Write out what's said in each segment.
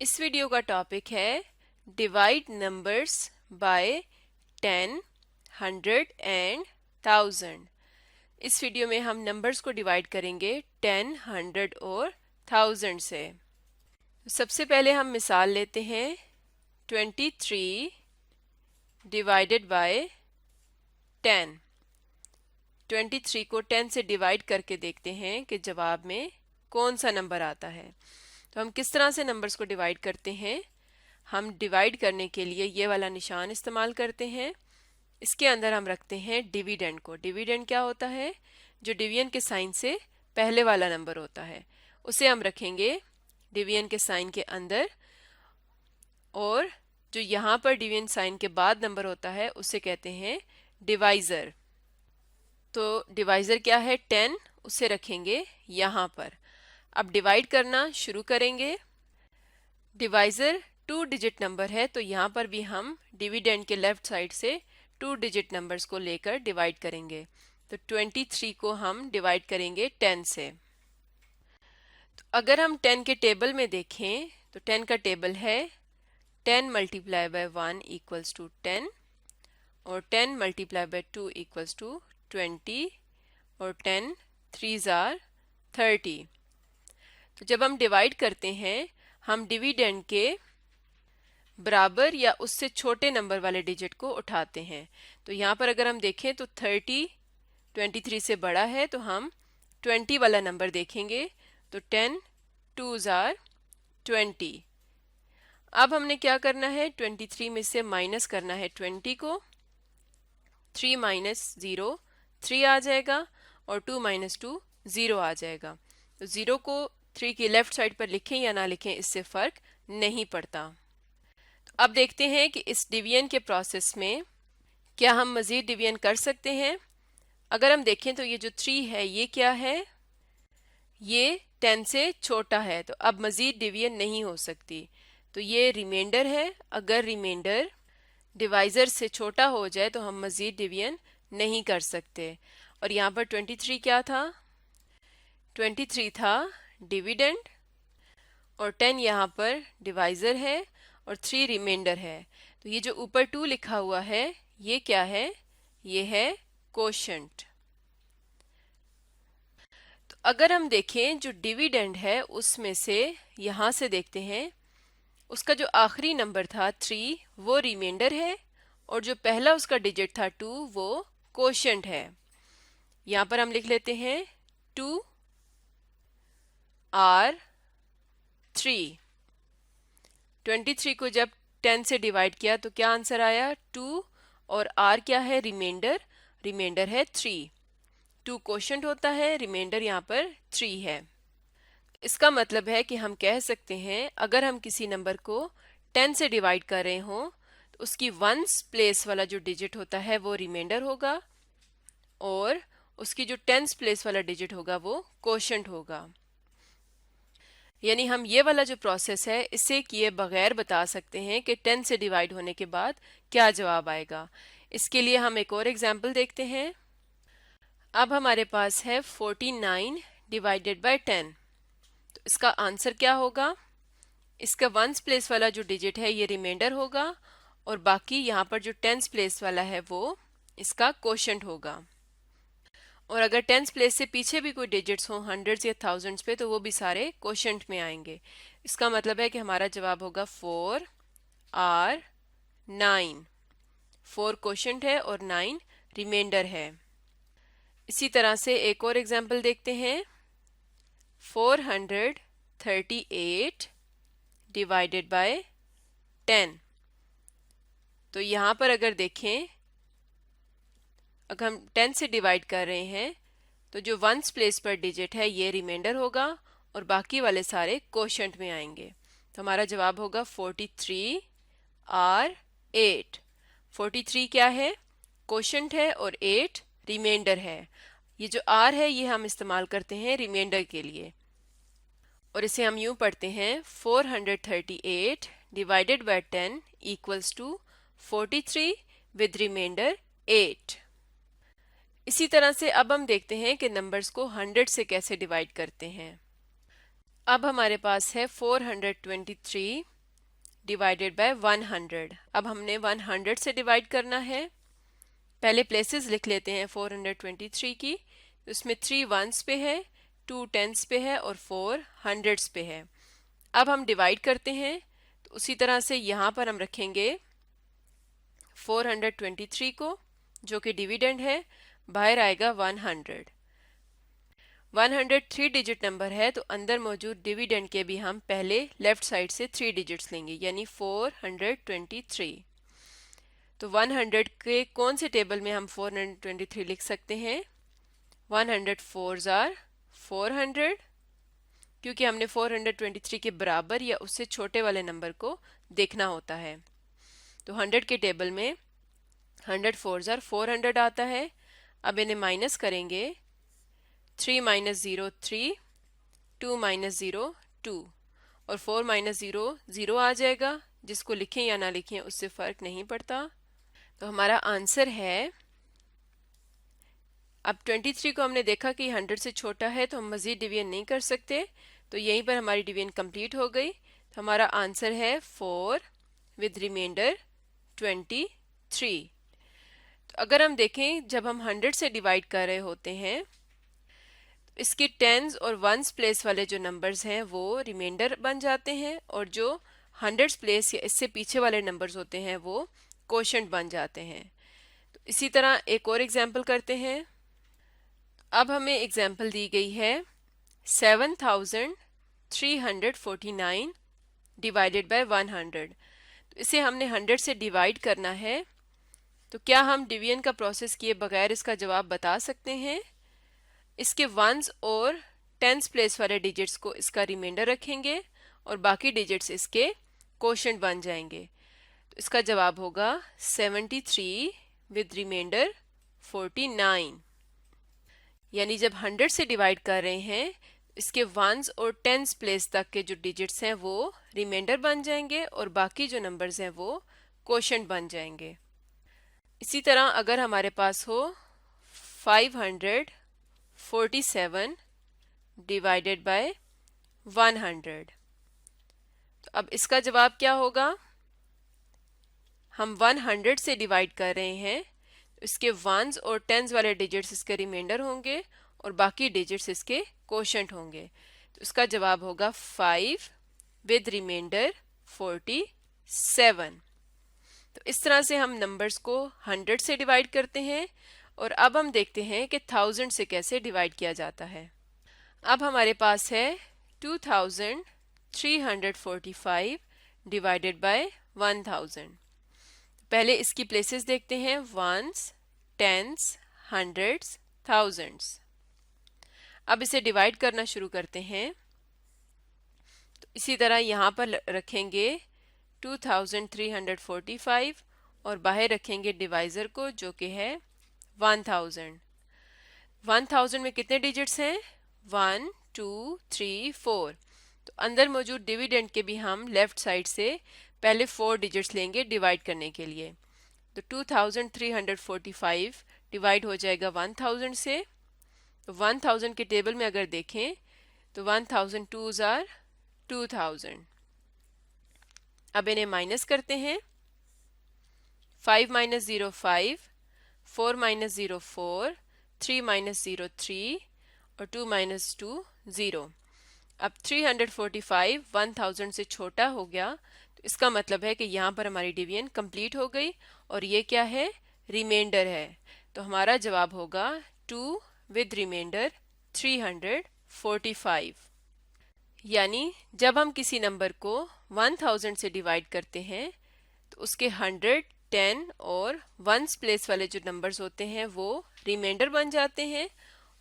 इस वीडियो का टॉपिक है डिवाइड नंबर्स बाय 10, 100 एंड 1000। इस वीडियो में हम नंबर्स को डिवाइड करेंगे 10, 100 और 1000 से। सबसे पहले हम मिसाल लेते हैं 23 डिवाइडेड बाय 10। 23 को 10 से डिवाइड करके देखते हैं कि जवाब में कौन सा नंबर आता है। तो हम किस तरह से नंबर्स को डिवाइड करते हैं। हम डिवाइड करने के लिए ये वाला निशान इस्तेमाल करते हैं। इसके अंदर हम रखते हैं डिविडेंड को। डिविडेंड क्या होता है? जो डिवीजन के साइन से पहले वाला नंबर होता है उसे हम रखेंगे डिवीजन के साइन के अंदर, और जो यहाँ पर डिवीजन साइन के बाद नंबर होता है उसे कहते हैं डिवाइज़र। तो डिवाइज़र क्या है? 10, उसे रखेंगे यहाँ पर। अब डिवाइड करना शुरू करेंगे। डिवाइज़र 2 डिजिट नंबर है तो यहाँ पर भी हम डिविडेंड के लेफ्ट साइड से 2 डिजिट नंबर्स को लेकर डिवाइड करेंगे। तो 23 को हम डिवाइड करेंगे 10 से। तो अगर हम 10 के टेबल में देखें तो 10 का टेबल है 10 मल्टीप्लाई बाय 1 इक्वल्स टू 10 और 10 मल्टीप्लाई बाय 2 इक्वल्स टू 20 और 10 3s आर 30। तो जब हम डिवाइड करते हैं हम डिविडेंड के बराबर या उससे छोटे नंबर वाले डिजिट को उठाते हैं। तो यहाँ पर अगर हम देखें तो 30 23 से बड़ा है तो हम 20 वाला नंबर देखेंगे। तो 10 2s आर 20। अब हमने क्या करना है? 23 में से माइनस करना है 20 को। 3 माइनस 0 3 आ जाएगा और 2 माइनस 2 0 आ जाएगा। तो 0 को 3 की लेफ्ट साइड पर लिखें या ना लिखें इससे फ़र्क नहीं पड़ता। तो अब देखते हैं कि इस डिवीजन के प्रोसेस में क्या हम मज़ीद डिवीजन कर सकते हैं। अगर हम देखें तो ये जो 3 है ये क्या है? ये 10 से छोटा है तो अब मज़ीद डिवीजन नहीं हो सकती। तो ये रिमाइंडर है। अगर रिमाइंडर डिवाइज़र से छोटा हो जाए तो हम मज़ीद डिवीजन नहीं कर सकते। और यहाँ पर 23 क्या था? 23 था डिविडेंड और 10 यहाँ पर डिवाइज़र है और 3 रिमाइंडर है। तो ये जो ऊपर 2 लिखा हुआ है ये क्या है? ये है कोशेंट। तो अगर हम देखें जो डिविडेंड है उसमें से यहाँ से देखते हैं उसका जो आखिरी नंबर था 3 वो रिमाइंडर है और जो पहला उसका डिजिट था 2 वो कोशेंट है। यहाँ पर हम लिख लेते हैं 2 R 3। 23 को जब 10 से डिवाइड किया तो क्या आंसर आया? 2 और R क्या है? रिमाइंडर। रिमाइंडर है 3। 2 कोशेंट होता है, रिमाइंडर यहाँ पर 3 है। इसका मतलब है कि हम कह सकते हैं अगर हम किसी नंबर को 10 से डिवाइड कर रहे हों तो उसकी वंस प्लेस वाला जो डिजिट होता है वो रिमाइंडर होगा और उसकी जो टेंस प्लेस वाला डिजिट होगा वो कोशेंट होगा। यानी हम ये वाला जो प्रोसेस है इसे किए बगैर बता सकते हैं कि 10 से डिवाइड होने के बाद क्या जवाब आएगा। इसके लिए हम एक और एग्जाम्पल देखते हैं। अब हमारे पास है 49 डिवाइडेड बाय 10। तो इसका आंसर क्या होगा? इसका वंस प्लेस वाला जो डिजिट है ये रिमाइंडर होगा और बाकी यहाँ पर जो टेंस प्लेस वाला है वो इसका कोशेंट होगा। और अगर टेंस प्लेस से पीछे भी कोई डिजिट्स हों हंड्रेड्स या थाउजेंड्स पे तो वो भी सारे कोशेंट में आएंगे। इसका मतलब है कि हमारा जवाब होगा 4 R 9। 4 कोशेंट है और 9 रिमाइंडर है। इसी तरह से एक और एग्जांपल देखते हैं। 438 डिवाइडेड बाय 10। तो यहाँ पर अगर देखें अगर हम 10 से डिवाइड कर रहे हैं तो जो वंस प्लेस पर डिजिट है ये रिमाइंडर होगा और बाकी वाले सारे कोशेंट में आएंगे। तो हमारा जवाब होगा 43 R 8। 43 क्या है? कोशेंट है और 8 रिमाइंडर है। ये जो R है ये हम इस्तेमाल करते हैं रिमाइंडर के लिए और इसे हम यूं पढ़ते हैं 438 divided by 10 equals to 43 with remainder 8। इसी तरह से अब हम देखते हैं कि नंबर्स को 100 से कैसे डिवाइड करते हैं। अब हमारे पास है 423 डिवाइडेड बाय 100। अब हमने 100 से डिवाइड करना है। पहले प्लेसेस लिख लेते हैं 423 की। उसमें 3 वंस पे है, 2 टेंस पे है और 4 हंड्रेड्स पे है। अब हम डिवाइड करते हैं, तो उसी तरह से यहाँ पर हम रखेंगे 423 को, जो कि डिविडेंड है, बाहर आएगा 100। 100 3 डिजिट नंबर है, तो अंदर मौजूद डिविडेंड के भी हम पहले लेफ्ट साइड से 3 डिजिट्स लेंगे, यानी 423। तो 100 के कौन से टेबल में हम 423 लिख सकते हैं? 100 4s आर 400, क्योंकि हमने 423 के बराबर या उससे छोटे वाले नंबर को देखना होता है। तो 100 के टेबल में 100 4s आर 400 आता है। अब इन्हें माइनस करेंगे, 3 माइनस 0 3, 2 माइनस 0 2 और 4 माइनस 0 0 आ जाएगा। जिसको लिखें या ना लिखें उससे फ़र्क नहीं पड़ता। तो हमारा आंसर है, अब 23 को हमने देखा कि 100 से छोटा है, तो हम मज़ीद डिवीजन नहीं कर सकते, तो यहीं पर हमारी डिवीजन कंप्लीट हो गई। तो हमारा आंसर है 4 विद रिमाइंडर 23। तो अगर हम देखें, जब हम 100 से डिवाइड कर रहे होते हैं, तो इसके टेंस और वंस प्लेस वाले जो नंबर्स हैं वो रिमाइंडर बन जाते हैं, और जो हंड्रेड्स प्लेस या इससे पीछे वाले नंबर्स होते हैं वो कोशेंट बन जाते हैं। तो इसी तरह एक और एग्जांपल करते हैं। अब हमें एग्जांपल दी गई है 7349 डिवाइडेड बाय 100। तो इसे हमने 100 से डिवाइड करना है। तो क्या हम डिवीजन का प्रोसेस किए बगैर इसका जवाब बता सकते हैं? इसके वंस और टेंस प्लेस वाले डिजिट्स को इसका रिमाइंडर रखेंगे और बाकी डिजिट्स इसके कोशेंट बन जाएंगे। तो इसका जवाब होगा 73 विद रिमाइंडर 49। यानी जब 100 से डिवाइड कर रहे हैं, इसके वंस और टेंस प्लेस तक के जो डिजिट्स हैं वो रिमाइंडर बन जाएंगे और बाकी जो नंबर्स हैं वो कोशेंट बन जाएंगे। इसी तरह अगर हमारे पास हो 547 डिवाइडेड बाय 100, तो अब इसका जवाब क्या होगा? हम 100 से डिवाइड कर रहे हैं, तो इसके वंस और टेंस वाले डिजिट्स इसके रिमाइंडर होंगे और बाकी डिजिट्स इसके कोशेंट होंगे। तो इसका जवाब होगा 5 विद रिमाइंडर 47। तो इस तरह से हम नंबर्स को 100 से डिवाइड करते हैं। और अब हम देखते हैं कि 1000 से कैसे डिवाइड किया जाता है। अब हमारे पास है 2345 डिवाइडेड बाय 1000। पहले इसकी प्लेसेस देखते हैं, वंस, टेंस, हंड्रेड्स, थाउजेंड्स। अब इसे डिवाइड करना शुरू करते हैं। तो इसी तरह यहाँ पर रखेंगे 2345 और बाहर रखेंगे डिवाइज़र को, जो कि है 1000। 1000 में कितने डिजिट्स हैं? 1 2 3 4। तो अंदर मौजूद डिविडेंड के भी हम लेफ्ट साइड से पहले 4 डिजिट्स लेंगे डिवाइड करने के लिए। तो 2345 डिवाइड हो जाएगा 1000 से। तो 1000 के टेबल में अगर देखें तो 1000 2s आर 2000। अब इन्हें माइनस करते हैं। 5 माइनस 0 5, 4 माइनस 0 4, 3 माइनस 0 3 और 2 माइनस 2 0। अब 345 1000 से छोटा हो गया, तो इसका मतलब है कि यहाँ पर हमारी डिवीजन कंप्लीट हो गई और ये क्या है? रिमाइंडर है। तो हमारा जवाब होगा 2 विद रिमाइंडर 345। यानी जब हम किसी नंबर को 1000 से डिवाइड करते हैं, तो उसके 100, 10 और वंस प्लेस वाले जो नंबर्स होते हैं वो रिमाइंडर बन जाते हैं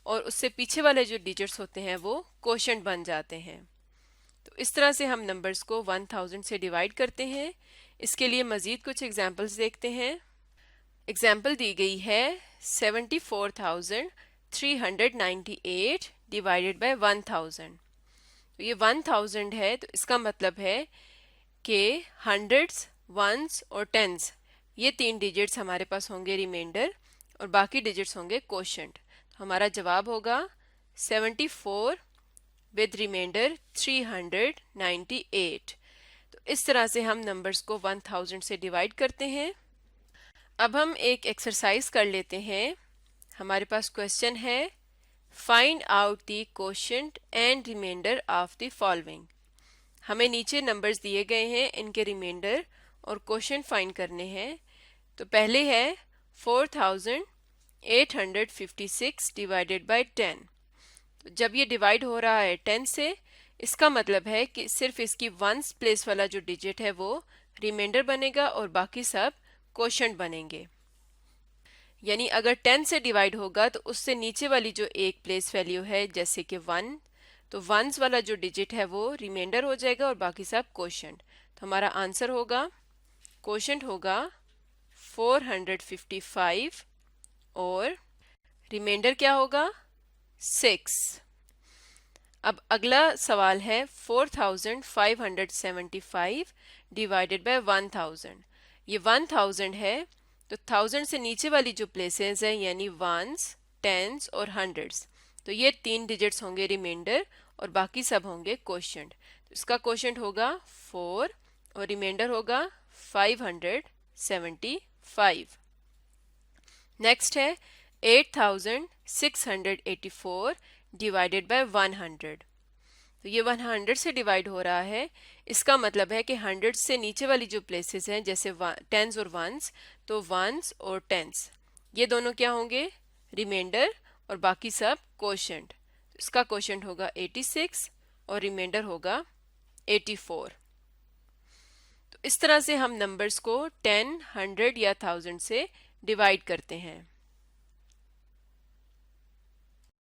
और उससे पीछे वाले जो डिजिट्स होते हैं वो कोशेंट बन जाते हैं। तो इस तरह से हम नंबर्स को 1000 से डिवाइड करते हैं। इसके लिए मज़ीद कुछ एग्जांपल्स देखते हैं। एग्जांपल दी गई है 74,398 डिवाइडेड बाय 1000। तो ये 1000 है, तो इसका मतलब है कि हंड्रेड्स, वंस और टेंस, ये 3 डिजिट्स हमारे पास होंगे रिमाइंडर और बाकी डिजिट्स होंगे कोशेंट। तो हमारा जवाब होगा 74 विद रिमाइंडर 398। तो इस तरह से हम नंबर्स को 1000 से डिवाइड करते हैं। अब हम एक एक्सरसाइज कर लेते हैं। हमारे पास क्वेश्चन है, find out the quotient and remainder of the following. हमें नीचे नंबर्स दिए गए हैं, इनके रिमाइंडर और कोशेंट फाइंड करने हैं। तो पहले है 4856 डिवाइडेड बाय 10। तो जब ये डिवाइड हो रहा है 10 से, इसका मतलब है कि सिर्फ इसकी वंस प्लेस वाला जो डिजिट है वो रिमाइंडर बनेगा और बाकी सब कोशेंट बनेंगे। यानी अगर 10 से डिवाइड होगा तो उससे नीचे वाली जो एक प्लेस वैल्यू है जैसे कि 1, तो वंस वाला जो डिजिट है वो रिमाइंडर हो जाएगा और बाकी सब कोशेंट। तो हमारा आंसर होगा, कोशेंट होगा 455 और रिमाइंडर क्या होगा 6। अब अगला सवाल है 4575 डिवाइडेड बाय 1000। ये 1000 है, तो 1000 से नीचे वाली जो प्लेसेस हैं यानी वंस, टेंस और हंड्रेड्स, तो ये 3 डिजिट्स होंगे रिमाइंडर और बाकी सब होंगे कोशेंट। तो इसका कोशेंट होगा 4 और रिमाइंडर होगा 575। नेक्स्ट है 8684 डिवाइडेड बाय 100। तो ये 100 से डिवाइड हो रहा है, इसका मतलब है कि 100 से नीचे वाली जो प्लेसेस हैं जैसे टेंस और वंस, तो वंस और टेंस ये दोनों क्या होंगे रिमाइंडर और बाकी सब कोशेंट। इसका कोशेंट होगा 86 और रिमाइंडर होगा 84। तो इस तरह से हम नंबर्स को 10, 100 या 1000 से डिवाइड करते हैं।